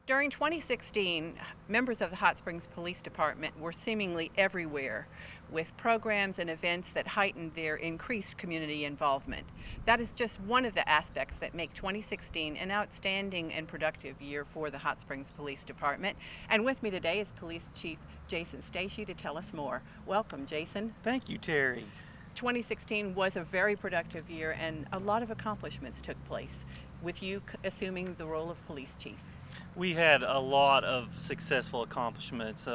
During 2016, members of the Hot Springs Police Department were seemingly everywhere with programs and events that heightened their increased community involvement. That is just one of the aspects that make 2016 an outstanding and productive year for the Hot Springs Police Department. And with me today is Police Chief Jason Stacey to tell us more. Welcome, Jason. Thank you, Terry. 2016 was a very productive year and a lot of accomplishments took place with you assuming the role of police chief. We had a lot of successful accomplishments,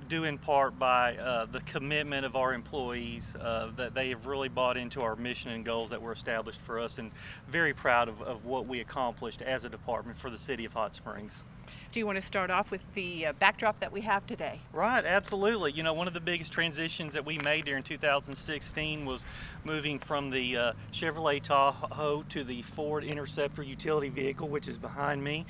due in part by the commitment of our employees, that they have really bought into our mission and goals that were established for us, and very proud of what we accomplished as a department for the city of Hot Springs. Do you want to start off with the backdrop that we have today? Right, absolutely. One of the biggest transitions that we made during 2016 was moving from the Chevrolet Tahoe to the Ford Interceptor utility vehicle, which is behind me.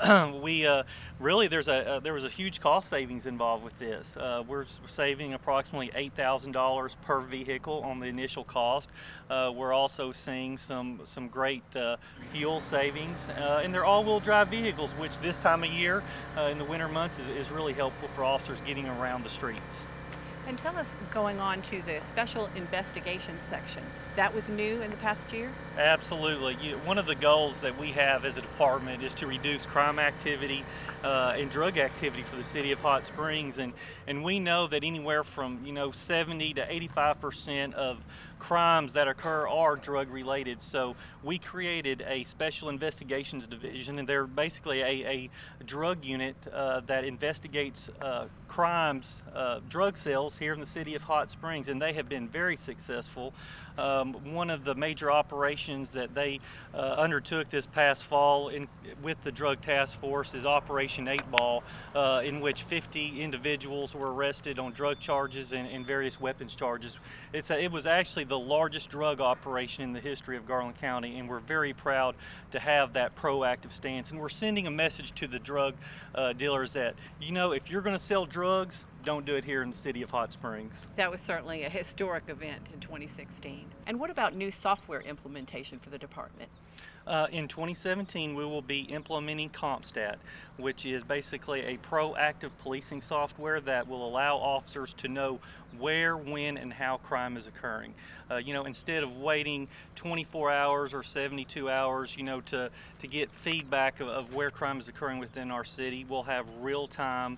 There was a huge cost savings involved with this. We're saving approximately $8,000 per vehicle on the initial cost. We're also seeing some great fuel savings, and they're all-wheel drive vehicles, which this time of year in the winter months is really helpful for officers getting around the streets. And tell us, going on to the special investigations section, that was new in the past year? Absolutely. One of the goals that we have as a department is to reduce crime activity and drug activity for the city of Hot Springs, and we know that anywhere from 70 to 85% of crimes that occur are drug related. So we created a special investigations division, and they're basically a drug unit that investigates crimes, drug sales here in the city of Hot Springs, and they have been very successful. One of the major operations that they undertook this past fall with the Drug Task Force is Operation 8 Ball, in which 50 individuals were arrested on drug charges and various weapons charges. It was actually the largest drug operation in the history of Garland County, and we're very proud to have that proactive stance. And we're sending a message to the drug dealers that, if you're going to sell drugs, don't do it here in the city of Hot Springs. That was certainly a historic event in 2016. And what about new software implementation for the department? In 2017, we will be implementing CompStat, which is basically a proactive policing software that will allow officers to know where, when, and how crime is occurring. Instead of waiting 24 hours or 72 hours, to get feedback of where crime is occurring within our city, we'll have real-time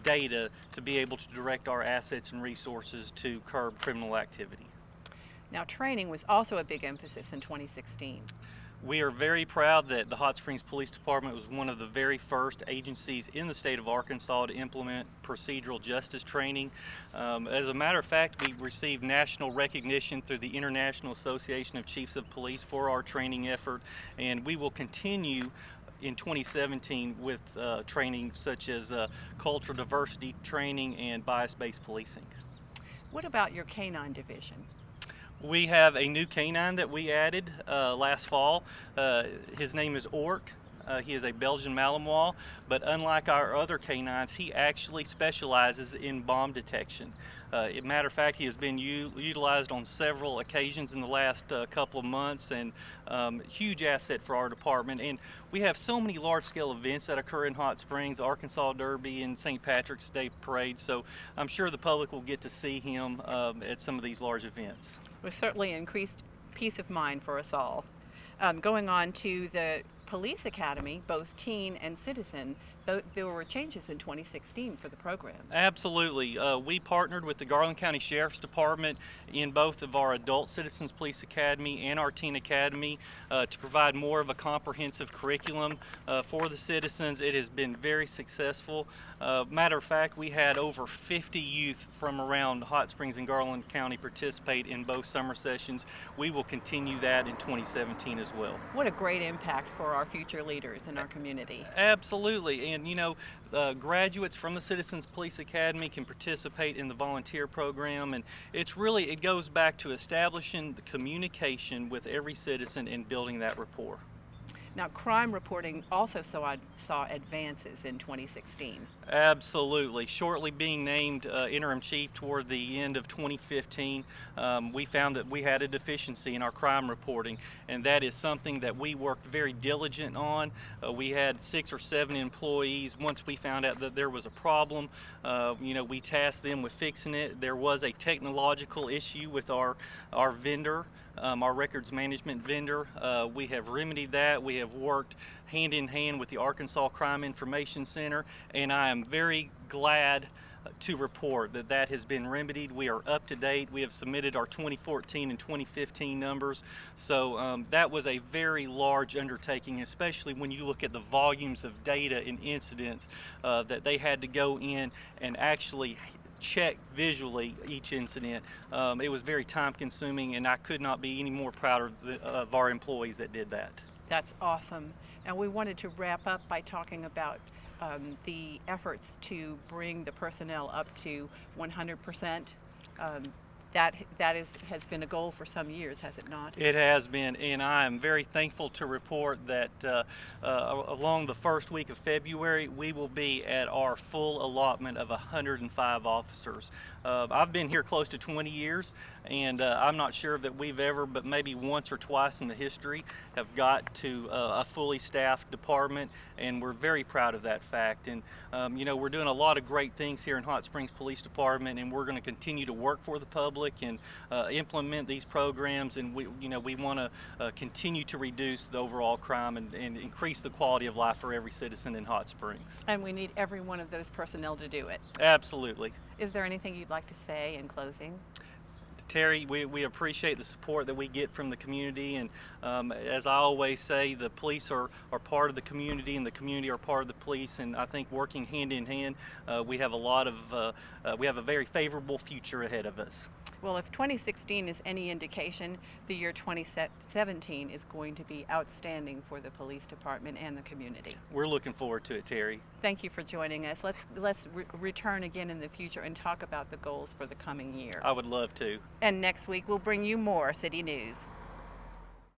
data to be able to direct our assets and resources to curb criminal activity. Now, training was also a big emphasis in 2016. We are very proud that the Hot Springs Police Department was one of the very first agencies in the state of Arkansas to implement procedural justice training. As a matter of fact, we received national recognition through the International Association of Chiefs of Police for our training effort, and we will continue in 2017 with training such as cultural diversity training and bias-based policing. What about your canine division? We have a new canine that we added last fall. His name is Orc. He is a Belgian Malinois, but unlike our other canines, he actually specializes in bomb detection. As a matter of fact, he has been utilized on several occasions in the last couple of months, and huge asset for our department. And we have so many large-scale events that occur in Hot Springs, Arkansas Derby and St. Patrick's Day Parade, so I'm sure the public will get to see him at some of these large events. With certainly increased peace of mind for us all. Going on to the Police Academy, both teen and citizen, there were changes in 2016 for the programs. Absolutely. We partnered with the Garland County Sheriff's Department in both of our Adult Citizens Police Academy and our Teen Academy to provide more of a comprehensive curriculum for the citizens. It has been very successful. Matter of fact, we had over 50 youth from around Hot Springs and Garland County participate in both summer sessions. We will continue that in 2017 as well. What a great impact for our future leaders in our community. Absolutely. And graduates from the Citizens Police Academy can participate in the volunteer program, and it goes back to establishing the communication with every citizen and building that rapport. Now, crime reporting also saw advances in 2016. Absolutely. Shortly being named interim chief toward the end of 2015, we found that we had a deficiency in our crime reporting, and that is something that we worked very diligent on. We had 6 or 7 employees. Once we found out that there was a problem, we tasked them with fixing it. There was a technological issue with our vendor, our records management vendor. We have remedied that. We have worked hand in hand with the Arkansas Crime Information Center, and I am very glad to report that that has been remedied. We are up to date. We have submitted our 2014 and 2015 numbers. So that was a very large undertaking, especially when you look at the volumes of data and incidents that they had to go in and actually check visually each incident. It was very time consuming, and I could not be any more proud of our employees that did that. That's awesome. And we wanted to wrap up by talking about the efforts to bring the personnel up to 100%. That has been a goal for some years, has it not? It has been, and I am very thankful to report that along the first week of February, we will be at our full allotment of 105 officers. I've been here close to 20 years, and I'm not sure that we've ever, but maybe once or twice in the history, have got to a fully staffed department, and we're very proud of that fact. And we're doing a lot of great things here in Hot Springs Police Department, and we're going to continue to work for the public and implement these programs, and we want to continue to reduce the overall crime and increase the quality of life for every citizen in Hot Springs. And we need every one of those personnel to do it. Absolutely. Is there anything you'd like to say in closing? Terry, we appreciate the support that we get from the community, and as I always say, the police are part of the community, and the community are part of the police, and I think working hand in hand, we have a very favorable future ahead of us. Well, if 2016 is any indication, the year 2017 is going to be outstanding for the police department and the community. We're looking forward to it, Terry. Thank you for joining us. Let's return again in the future and talk about the goals for the coming year. I would love to. And next week we'll bring you more city news.